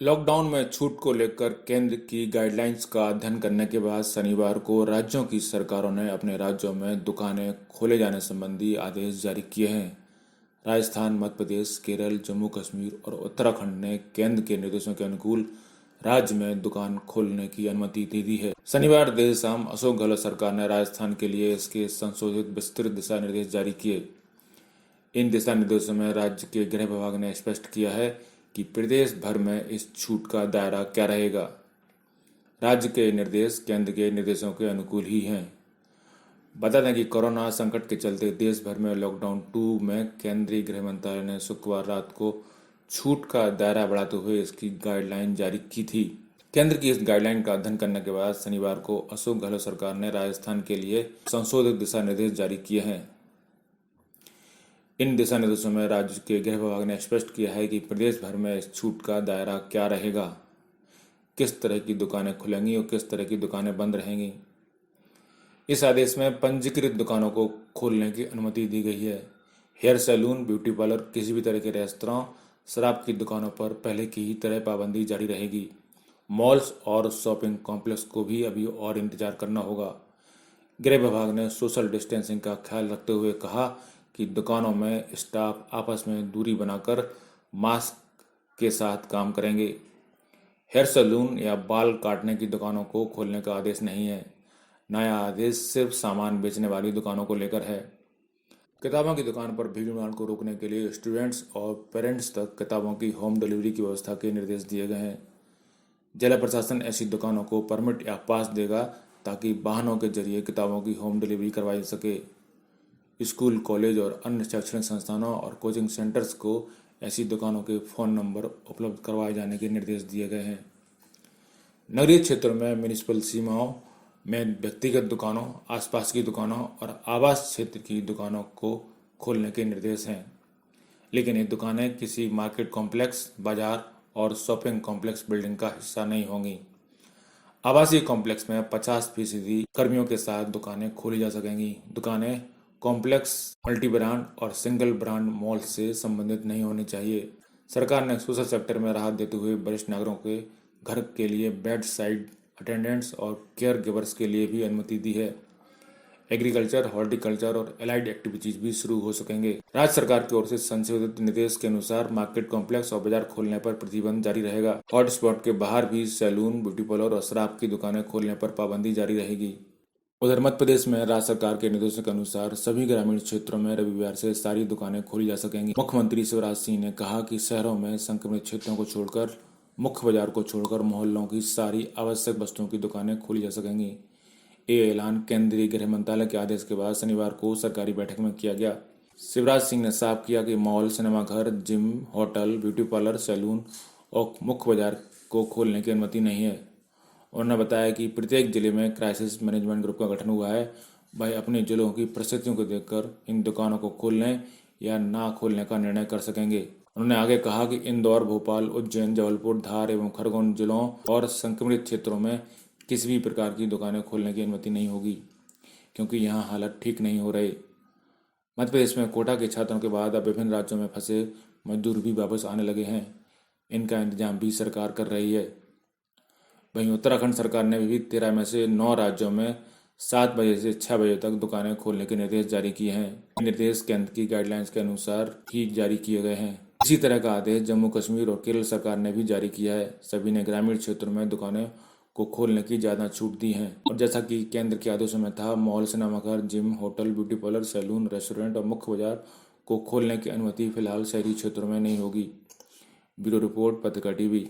Lockdown में छूट को लेकर केंद्र की गाइडलाइंस का अध्ययन करने के बाद शनिवार को राज्यों की सरकारों ने अपने राज्यों में दुकानें खोले जाने संबंधी आदेश जारी किए हैं। राजस्थान, मध्य प्रदेश, केरल, जम्मू कश्मीर और उत्तराखंड ने केंद्र के निर्देशों के अनुकूल राज्य में दुकान खोलने की अनुमति दे दी है। शनिवार देर शाम अशोक गहलोत सरकार ने राजस्थान के लिए इसके संशोधित विस्तृत दिशा निर्देश जारी किए। इन दिशा निर्देशों में राज्य के गृह विभाग ने स्पष्ट किया है कि प्रदेश भर में इस छूट का दायरा क्या रहेगा। राज्य के निर्देश केंद्र के निर्देशों के अनुकूल ही हैं। बता दें कि कोरोना संकट के चलते देश भर में लॉकडाउन 2 में केंद्रीय गृह मंत्रालय ने शुक्रवार रात को छूट का दायरा बढ़ाते हुए इसकी गाइडलाइन जारी की थी। केंद्र की इस गाइडलाइन का अध्ययन करने के बाद शनिवार को अशोक गहलोत सरकार ने राजस्थान के लिए संशोधित दिशा निर्देश जारी किए हैं। इन दिशा निर्देशों में राज्य के गृह विभाग ने स्पष्ट किया है कि प्रदेश भर में इस छूट का दायरा क्या रहेगा, किस तरह की दुकानें खुलेंगी और किस तरह की दुकानें बंद रहेंगी। इस आदेश में पंजीकृत दुकानों को खोलने की अनुमति दी गई है। हेयर सैलून, ब्यूटी पार्लर, किसी भी तरह के रेस्तरां, शराब की दुकानों पर पहले की ही तरह पाबंदी जारी रहेगी। मॉल्स और शॉपिंग कॉम्प्लेक्स को भी अभी और इंतजार करना होगा। गृह विभाग ने सोशल डिस्टेंसिंग का ख्याल रखते हुए कहा कि दुकानों में स्टाफ आपस में दूरी बनाकर मास्क के साथ काम करेंगे। हेयर सैलून या बाल काटने की दुकानों को खोलने का आदेश नहीं है। नया आदेश सिर्फ सामान बेचने वाली दुकानों को लेकर है। किताबों की दुकान पर भीड़ भाड़ को रोकने के लिए स्टूडेंट्स और पेरेंट्स तक किताबों की होम डिलीवरी की व्यवस्था के निर्देश दिए गए हैं। जिला प्रशासन ऐसी दुकानों को परमिट या पास देगा ताकि वाहनों के जरिए किताबों की होम डिलीवरी करवाई सके। स्कूल, कॉलेज और अन्य शैक्षणिक संस्थानों और कोचिंग सेंटर्स को ऐसी दुकानों के फ़ोन नंबर उपलब्ध करवाए जाने के निर्देश दिए गए हैं। नगरीय क्षेत्रों में म्यूनिसिपल सीमाओं में व्यक्तिगत दुकानों, आसपास की दुकानों और आवास क्षेत्र की दुकानों को खोलने के निर्देश हैं, लेकिन ये दुकानें किसी मार्केट कॉम्प्लेक्स, बाजार और शॉपिंग कॉम्प्लेक्स बिल्डिंग का हिस्सा नहीं होंगी। आवासीय कॉम्प्लेक्स में 50% कर्मियों के साथ दुकानें खोली जा सकेंगी। दुकानें कॉम्प्लेक्स, मल्टी ब्रांड और सिंगल ब्रांड मॉल से संबंधित नहीं होनी चाहिए। सरकार ने सोशल सेक्टर में राहत देते हुए वरिष्ठ नागरिकों के घर के लिए बेड साइड अटेंडेंट्स और केयर गिवर्स के लिए भी अनुमति दी है। एग्रीकल्चर, हॉर्टिकल्चर और एलाइड एक्टिविटीज भी शुरू हो सकेंगे। राज्य सरकार की ओर से संशोधित निर्देश के अनुसार मार्केट कॉम्प्लेक्स और बाजार खोलने पर प्रतिबंध जारी रहेगा। हॉटस्पॉट के बाहर भी सैलून, ब्यूटी पार्लर और शराब की दुकानें खोलने पर पाबंदी जारी रहेगी। उधर मध्य प्रदेश में राज्य सरकार के निर्देशों के अनुसार सभी ग्रामीण क्षेत्रों में रविवार से सारी दुकानें खोली जा सकेंगी। मुख्यमंत्री शिवराज सिंह ने कहा कि शहरों में संक्रमित क्षेत्रों को छोड़कर, मुख्य बाजार को छोड़कर मोहल्लों की सारी आवश्यक वस्तुओं की दुकानें खोली जा सकेंगी। ये ऐलान केंद्रीय गृह मंत्रालय के आदेश के बाद शनिवार को सरकारी बैठक में किया गया। शिवराज सिंह ने साफ किया कि मॉल, सिनेमाघर, gym, hotel, beauty parlour, salon और मुख्य बाजार को खोलने की अनुमति नहीं है। उन्होंने बताया कि प्रत्येक जिले में क्राइसिस मैनेजमेंट ग्रुप का गठन हुआ है। वह अपने जिलों की परिस्थितियों को देखकर इन दुकानों को खोलने या ना खोलने का निर्णय कर सकेंगे। उन्होंने आगे कहा कि इंदौर, भोपाल, उज्जैन, जबलपुर, धार एवं खरगोन जिलों और संक्रमित क्षेत्रों में किसी भी प्रकार की दुकानें खोलने की अनुमति नहीं होगी, क्योंकि यहाँ हालत ठीक नहीं हो रही। मध्य प्रदेश में कोटा के छात्रों के बाद अब विभिन्न राज्यों में फंसे मजदूर भी वापस आने लगे हैं। इनका इंतजाम भी सरकार कर रही है। वहीं उत्तराखंड सरकार ने भी 13 में से 9 राज्यों में 7 बजे से 6 बजे तक दुकानें खोलने के निर्देश जारी किए हैं। ये निर्देश केंद्र की गाइडलाइंस के अनुसार ही जारी किए गए हैं। इसी तरह का आदेश जम्मू कश्मीर और केरल सरकार ने भी जारी किया है। सभी ने ग्रामीण क्षेत्रों में दुकानें को खोलने की ज़्यादा छूट दी है। और जैसा कि केंद्र के आदेशों में था, मॉल, सिनेमाघर, gym, hotel, beauty parlour, salon, restaurant और मुख्य बाजार को खोलने की अनुमति फिलहाल शहरी क्षेत्रों में नहीं होगी। ब्यूरो रिपोर्ट, पत्रिका टीवी।